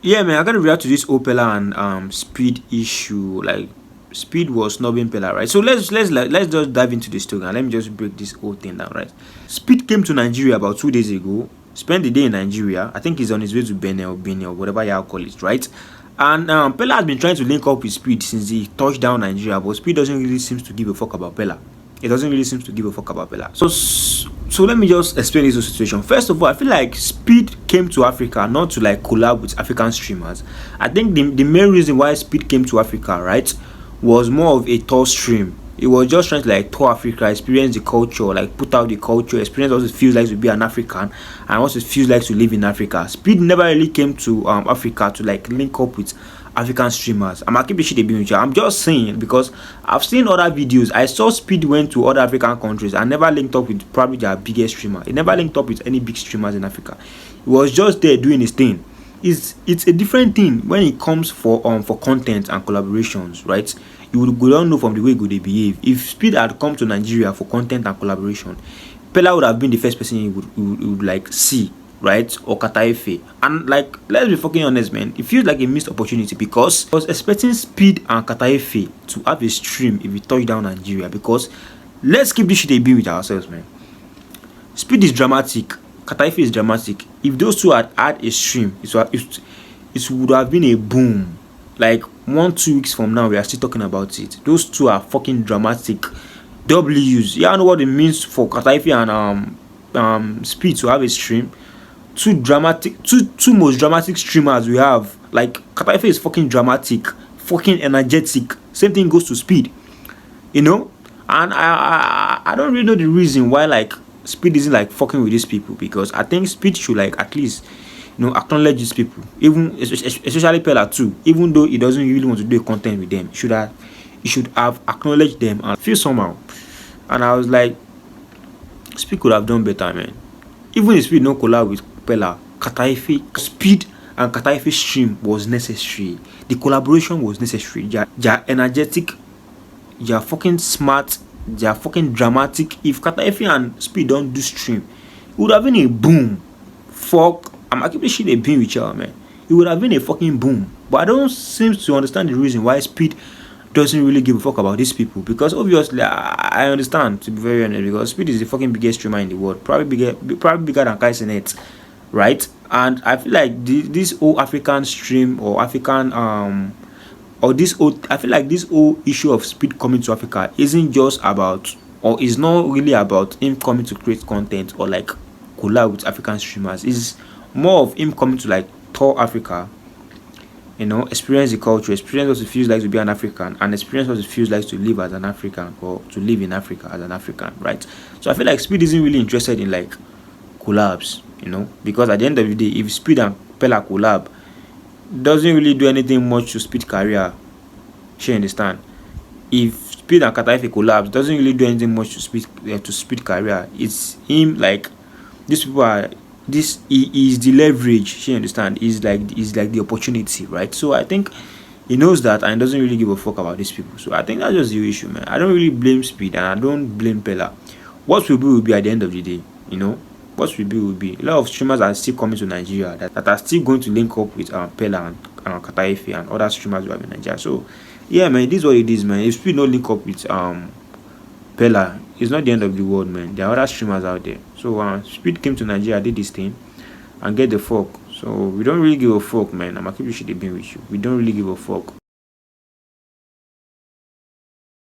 Yeah, man, I gotta react to this Opella and Speed issue. Like, Speed was snubbing Peller, right? So let's just dive into the story and let me just break this whole thing down, right? Speed came to Nigeria about 2 days ago. Spent the day in Nigeria. I think he's on his way to Benin or whatever y'all call it, right? And Peller has been trying to link up with Speed since he touched down Nigeria, but Speed doesn't really seem to give a fuck about Peller. It doesn't really seem to give a fuck about Peller. So let me just explain this whole situation. First of all, I feel like Speed came to Africa not to like collab with African streamers. I think the main reason why Speed came to Africa, right, was more of a tour stream. It was just trying to like tour Africa, experience the culture, like put out the culture, experience what it feels like to be an African and what it feels like to live in Africa. Speed never really came to Africa to like link up with African streamers. I'm gonna keep the shit a bit with you. I'm just saying because I've seen other videos. I saw Speed went to other African countries and never linked up with probably their biggest streamer. He never linked up with any big streamers in Africa. He was just there doing his thing. It's a different thing when it comes for content and collaborations, right? You would go down know from the way they behave. If Speed had come to Nigeria for content and collaboration, Peller would have been the first person he would like see, right? Or Kataife. And like, let's be fucking honest, man, it feels like a missed opportunity because I was expecting Speed and Kataife to have a stream if we touch down Nigeria. Because let's keep this shit a bit with ourselves, man. Speed is dramatic, Kataife is dramatic. If those two had had a stream, it would have been a boom. Like 1-2 weeks from now, we are still talking about it. Those two are fucking dramatic W's. Yeah, I know what it means for Kataife and Speed to have a stream. Two most dramatic streamers we have. Like Kataife is fucking dramatic, fucking energetic. Same thing goes to Speed, you know. And I don't really know the reason why like Speed isn't like fucking with these people, because I think Speed should like at least, you know, acknowledge these people, even especially Peller too. Even though he doesn't really want to do content with them, he should have acknowledged them and feel somehow. And I was like, Speed could have done better, man. Even if Speed no collab with Peller, Kataife, Speed and Kataife stream was necessary. The collaboration was necessary. They are energetic, they are fucking smart, they are fucking dramatic. If Kataife and Speed don't do stream, it would have been a boom. Fuck, I'm gonna keep this shit a beam with y'all, man. It would have been a fucking boom. But I don't seem to understand the reason why Speed doesn't really give a fuck about these people. Because obviously, I understand, to be very honest, because Speed is the fucking biggest streamer in the world, probably bigger than Kaisenet, right? And I feel like this whole African stream or African I feel like this whole issue of Speed coming to Africa isn't just about, or is not really about him coming to create content or like collab with African streamers. It's more of him coming to like tour Africa, you know, experience the culture, experience what it feels like to be an African, and experience what it feels like to live as an African or to live in Africa as an African, right? So I feel like Speed isn't really interested in like collabs, you know, because at the end of the day, if Speed and Peller collab, doesn't really do anything much to Speed career. You understand? If Speed and Kataife collabs, doesn't really do anything much to Speed career. It's him like these people are. This is the leverage. You understand? Is like the opportunity, right? So I think he knows that and doesn't really give a fuck about these people. So I think that's just the issue, man. I don't really blame Speed and I don't blame Peller. What will be at the end of the day, you know. What will be. A lot of streamers are still coming to Nigeria that are still going to link up with Peller and Kataife and other streamers who have in Nigeria. So yeah, man, this is what it is, man. If Speed no link up with Peller, it's not the end of the world, man. There are other streamers out there. So Speed came to Nigeria, did this thing, and get the fuck. So we don't really give a fuck, man. I'm gonna keep this shit being with you. We don't really give a fuck.